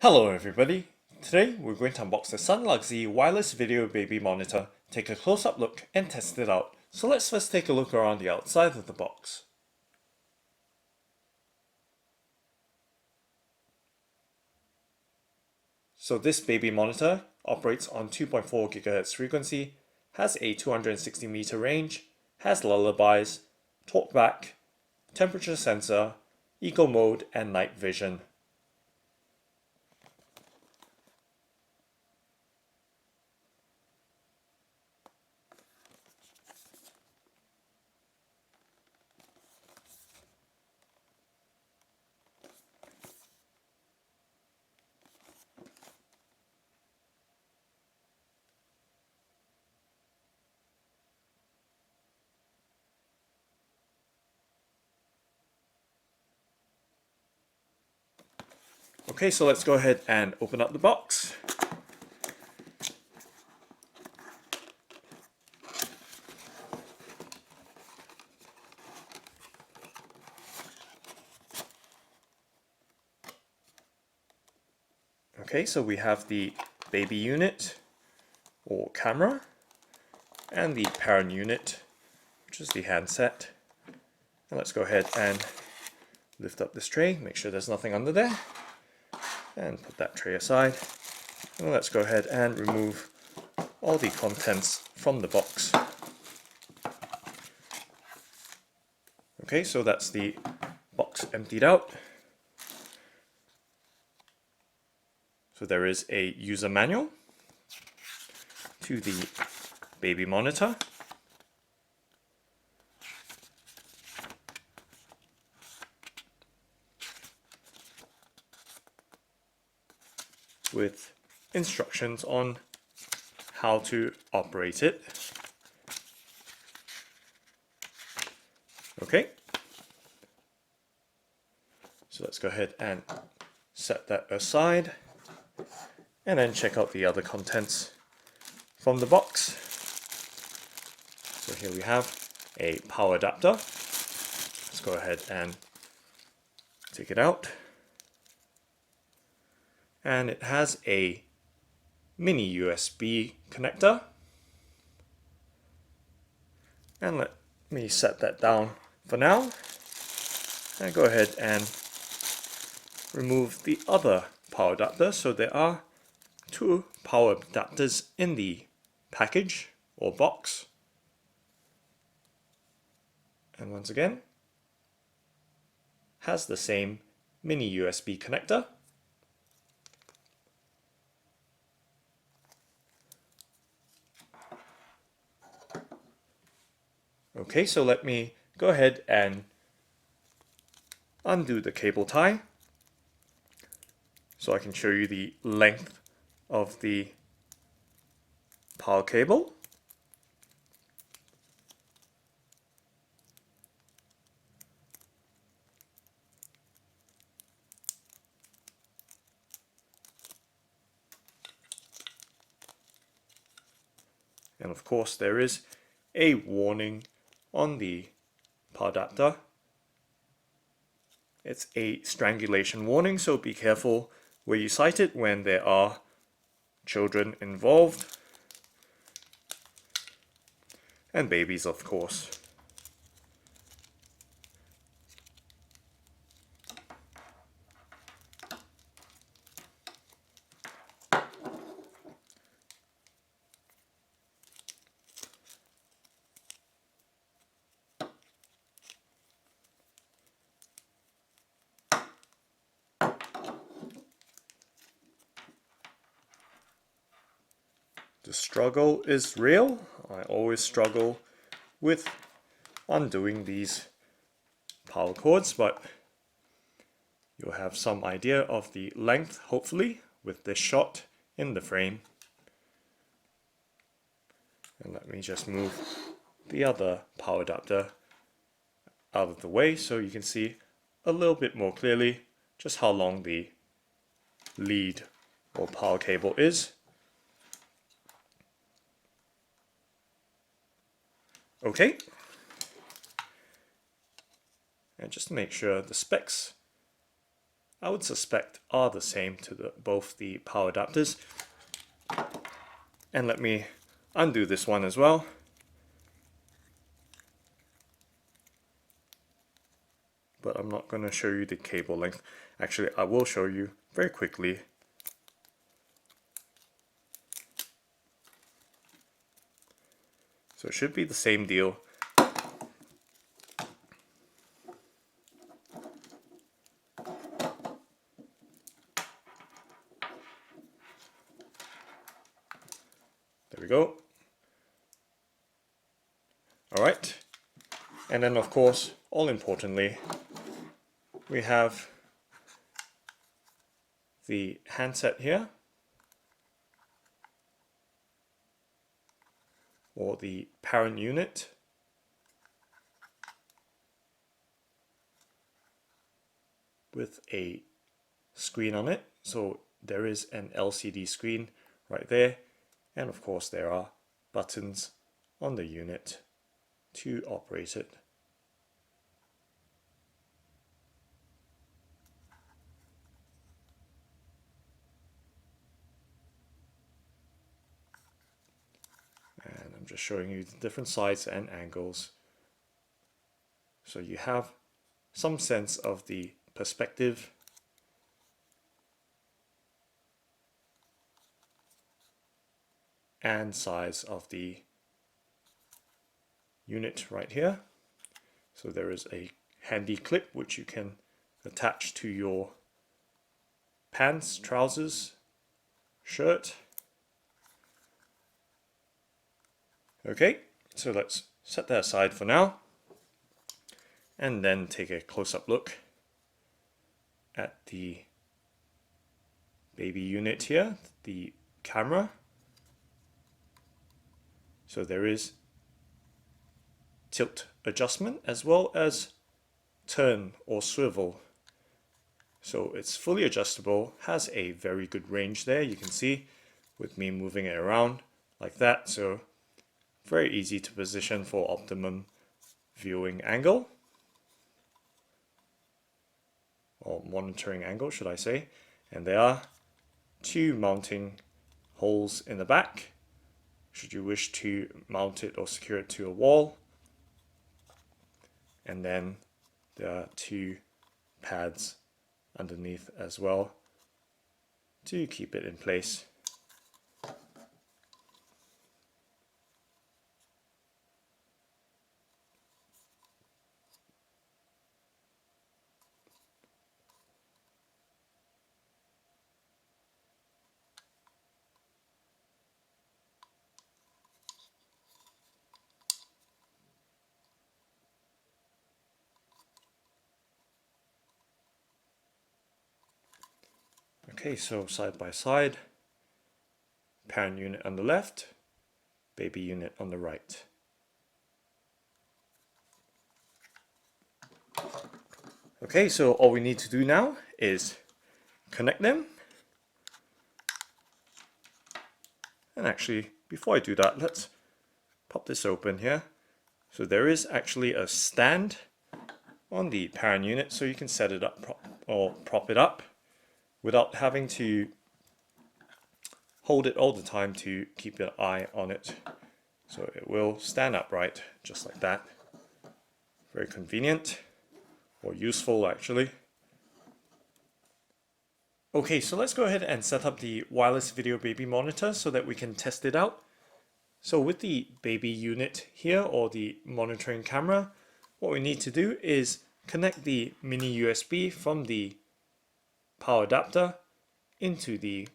Hello everybody! Today we're going to unbox the SUNLUXY wireless video baby monitor, take a close-up look and test it out. So let's first take a look around the outside of the box. So this baby monitor operates on 2.4 GHz frequency, has a 260 meter range, has lullabies, talkback, temperature sensor, eco mode and night vision. Okay, so let's go ahead and open up the box. Okay, so we have the baby unit or camera and the parent unit, which is the handset. And let's go ahead and lift up this tray, make sure there's nothing under there, and put that tray aside. And let's go ahead and remove all the contents from the box. Okay, so that's the box emptied out. So there is a user manual to the baby monitor. With instructions on how to operate it. Okay, so let's go ahead and set that aside and then check out the other contents from the box. So here we have a power adapter. Let's go ahead and take it out. And it has a mini USB connector. And let me set that down for now. And go ahead and remove the other power adapter. So there are two power adapters in the package or box. And once again, has the same mini USB connector. Okay, so let me go ahead and undo the cable tie so I can show you the length of the power cable. And of course there is a warning on the power adapter. It's a strangulation warning, so be careful where you sight it when there are children involved. And babies, of course. The struggle is real. I always struggle with undoing these power cords, but you'll have some idea of the length, hopefully, with this shot in the frame. And let me just move the other power adapter out of the way so you can see a little bit more clearly just how long the lead or power cable is. Okay, and just to make sure the specs I would suspect are the same to both the power adapters. And let me undo this one as well. But I'm not going to show you the cable length. Actually, I will show you very quickly. So it should be the same deal. There we go. Alright. And then of course, all importantly, we have the handset here, or the parent unit. With a screen on it. So there is an LCD screen right there. And of course there are buttons on the unit to operate it. And I'm just showing you the different sides and angles. So you have some sense of the perspective and size of the unit right here. So there is a handy clip which you can attach to your pants, trousers, shirt. Okay, so let's set that aside for now and then take a close-up look at the baby unit here, the camera. So there is tilt adjustment as well as turn or swivel. So it's fully adjustable, has a very good range there, you can see with me moving it around like that. So very easy to position for optimum viewing angle, or monitoring angle should I say. And there are two mounting holes in the back should you wish to mount it or secure it to a wall. And then there are two pads underneath as well to keep it in place. Okay, so side by side, parent unit on the left, baby unit on the right. Okay, so all we need to do now is connect them. And actually, before I do that, let's pop this open here. So there is actually a stand on the parent unit, so you can set it up or prop it up without having to hold it all the time to keep your eye on it. So it will stand upright just like that. Very convenient, or useful actually. Okay, so let's go ahead and set up the wireless video baby monitor so that we can test it out. So with the baby unit here, or the monitoring camera, what we need to do is connect the mini USB from the power adapter into the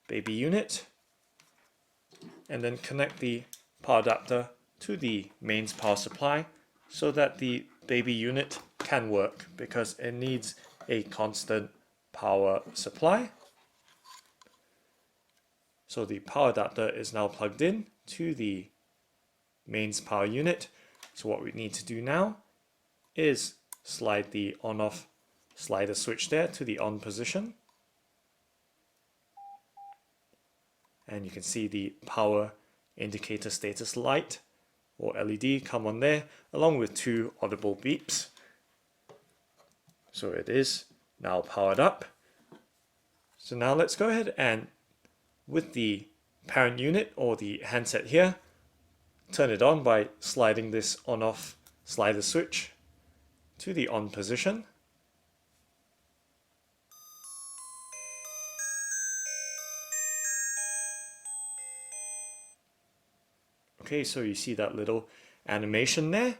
baby unit, and then connect the power adapter to the mains power supply so that the baby unit can work, because it needs a constant power supply. So the power adapter is now plugged in to the mains power unit. So what we need to do now is slide the on-off slider switch there to the on position. And you can see the power indicator status light, or LED, come on there, along with two audible beeps. So it is now powered up. So now let's go ahead and with the parent unit or the handset here, turn it on by sliding this on-off slider switch to the on position. Okay, so you see that little animation there,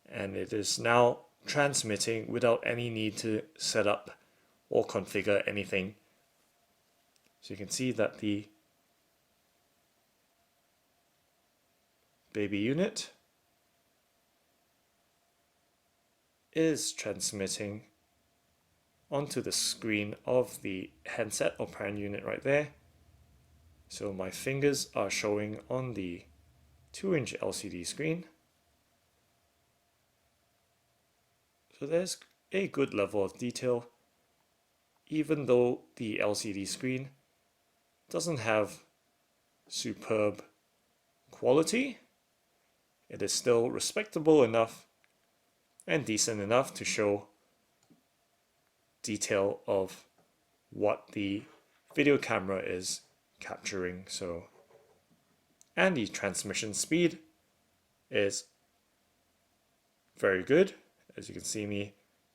and it is now transmitting without any need to set up or configure anything. So you can see that the baby unit is transmitting onto the screen of the handset or parent unit right there. So my fingers are showing on the 2-inch LCD screen. So there's a good level of detail, even though the LCD screen doesn't have superb quality. It is still respectable enough and decent enough to show detail of what the video camera is capturing. So, and the transmission speed is very good, as you can see me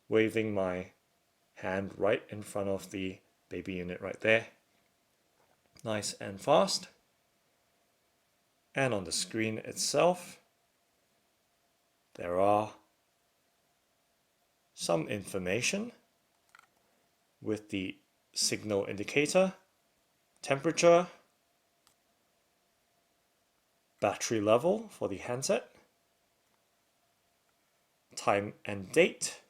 waving my hand right in front of the baby unit right there. Nice and fast. And on the screen itself, there are some information with the signal indicator, temperature, battery level for the handset, time and date,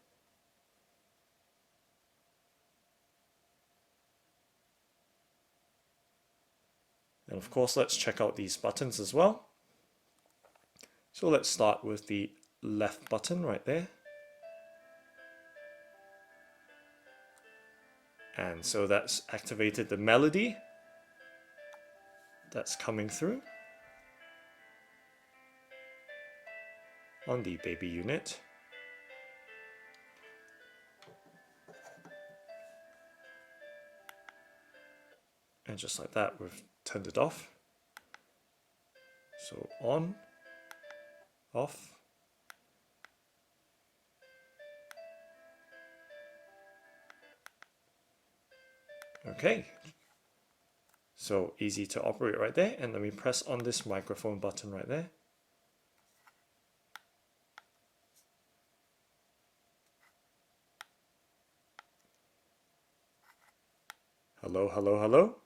and of course let's check out these buttons as well. So let's start with the left button right there. And so that's activated the melody that's coming through on the baby unit. And just like that, we've turned it off. So on, off. Okay, so easy to operate right there. And let me press on this microphone button right there. Hello, hello, hello.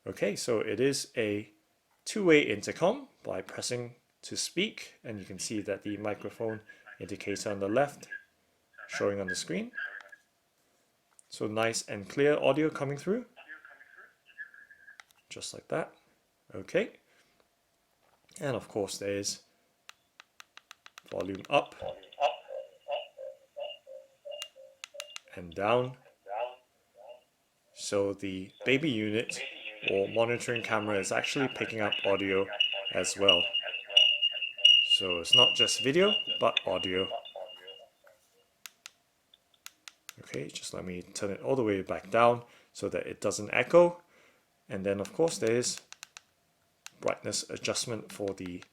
Okay, so it is a two-way intercom by pressing to speak, and you can see that the microphone indicator on the left showing on the screen. So nice and clear audio coming through, just like that. Okay, and of course there is volume up and down. So the baby unit or monitoring camera is actually picking up audio as well. So it's not just video, but audio. Okay, just let me turn it all the way back down so that it doesn't echo. And then of course there's brightness adjustment for the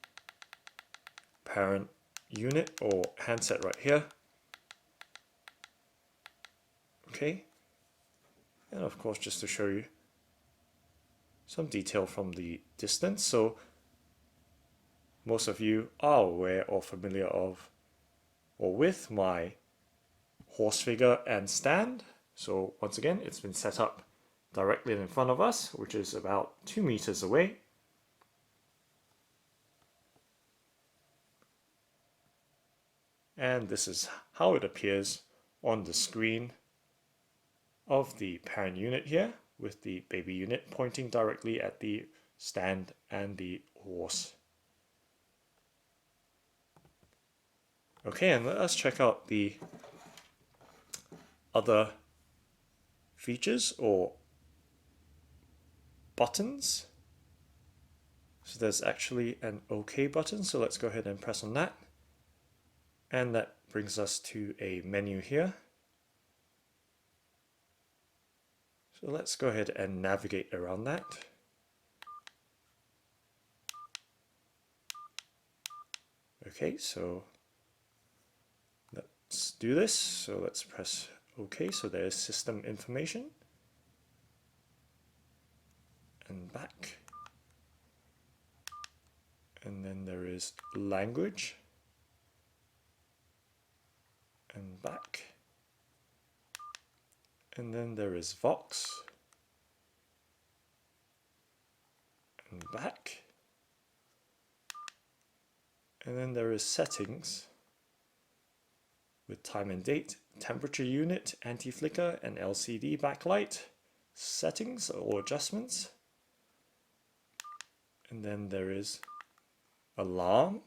parent unit or handset right here. Okay, and of course just to show you some detail from the distance. So most of you are aware or familiar of or with my horse figure and stand. So once again, it's been set up directly in front of us, which is about 2 meters away. And this is how it appears on the screen of the parent unit here, with the baby unit pointing directly at the stand and the horse. Okay, and let us check out the other features or buttons. So there's actually an OK button, so let's go ahead and press on that. And that brings us to a menu here. So let's go ahead and navigate around that. Okay, so let's do this. So let's press OK. So there's system information. And back. And then there is language. And back. And then there is Vox. And back. And then there is settings with time and date, temperature unit, anti-flicker, and LCD backlight, settings or adjustments. And then there is alarm.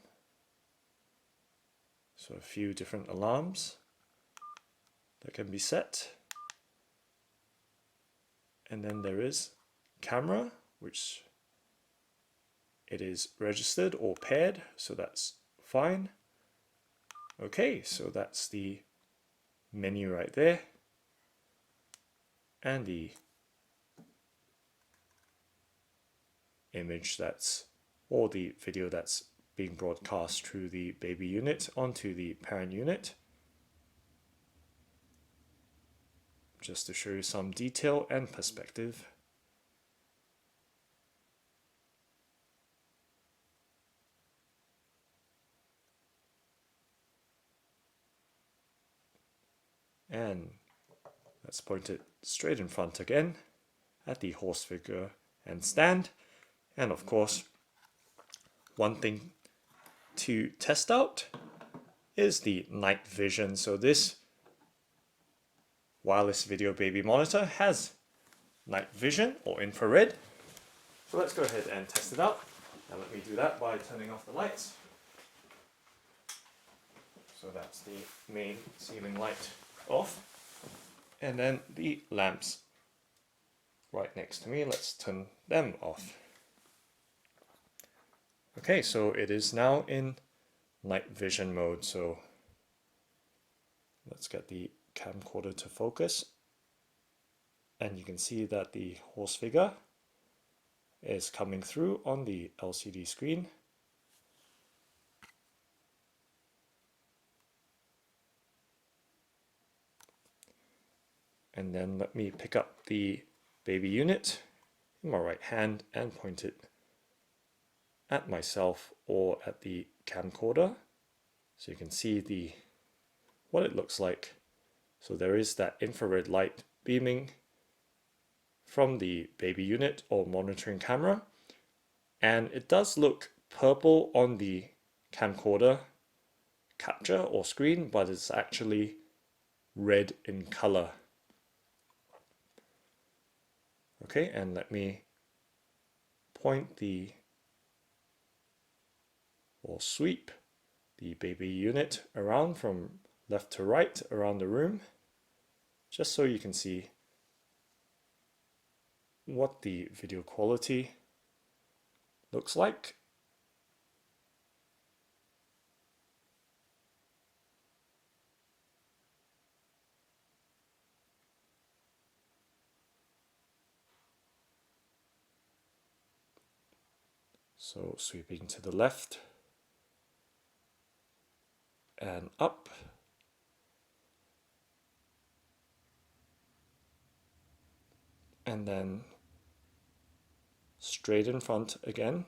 So a few different alarms that can be set. And then there is camera, which it is registered or paired, so that's fine. Okay, so that's the menu right there. And the image that's, or the video that's being broadcast through the baby unit onto the parent unit. Just to show you some detail and perspective. And let's point it straight in front again at the horse figure and stand. And of course, one thing to test out is the night vision. So this wireless video baby monitor has night vision or infrared. So let's go ahead and test it out. And let me do that by turning off the lights. So that's the main ceiling light off. And then the lamps right next to me, let's turn them off. Okay, so it is now in night vision mode. So let's get the camcorder to focus. And you can see that the horse figure is coming through on the LCD screen. And then let me pick up the baby unit in my right hand and point it at myself or at the camcorder, so you can see what it looks like. So there is that infrared light beaming from the baby unit or monitoring camera, and it does look purple on the camcorder capture or screen, but it's actually red in color. Okay, and let me point or sweep the baby unit around from left to right around the room, just so you can see what the video quality looks like. So sweeping to the left and up. And then straight in front again,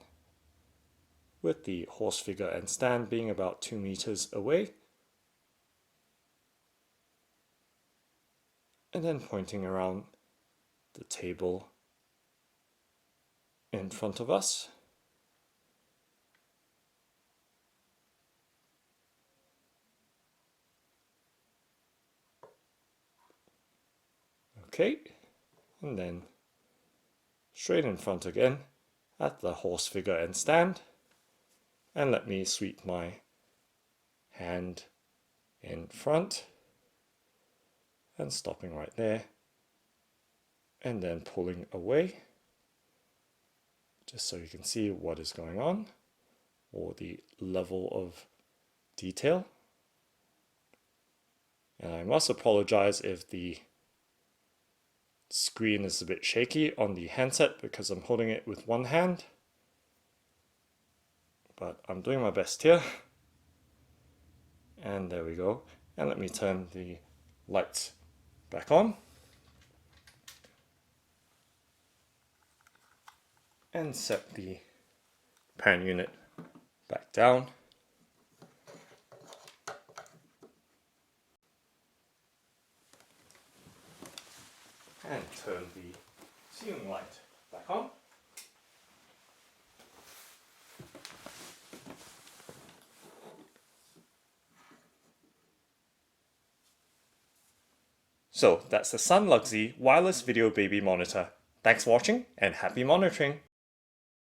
with the horse figure and stand being about 2 meters away. And then pointing around the table in front of us. Okay, and then straight in front again at the horse figure and stand. And let me sweep my hand in front and stopping right there, and then pulling away, just so you can see what is going on or the level of detail. And I must apologize if the screen is a bit shaky on the handset because I'm holding it with one hand, but I'm doing my best here. And there we go. And let me turn the lights back on. And set the parent unit back down. And turn the ceiling light back on. So that's the SUNLUXY wireless video baby monitor. Thanks for watching and happy monitoring!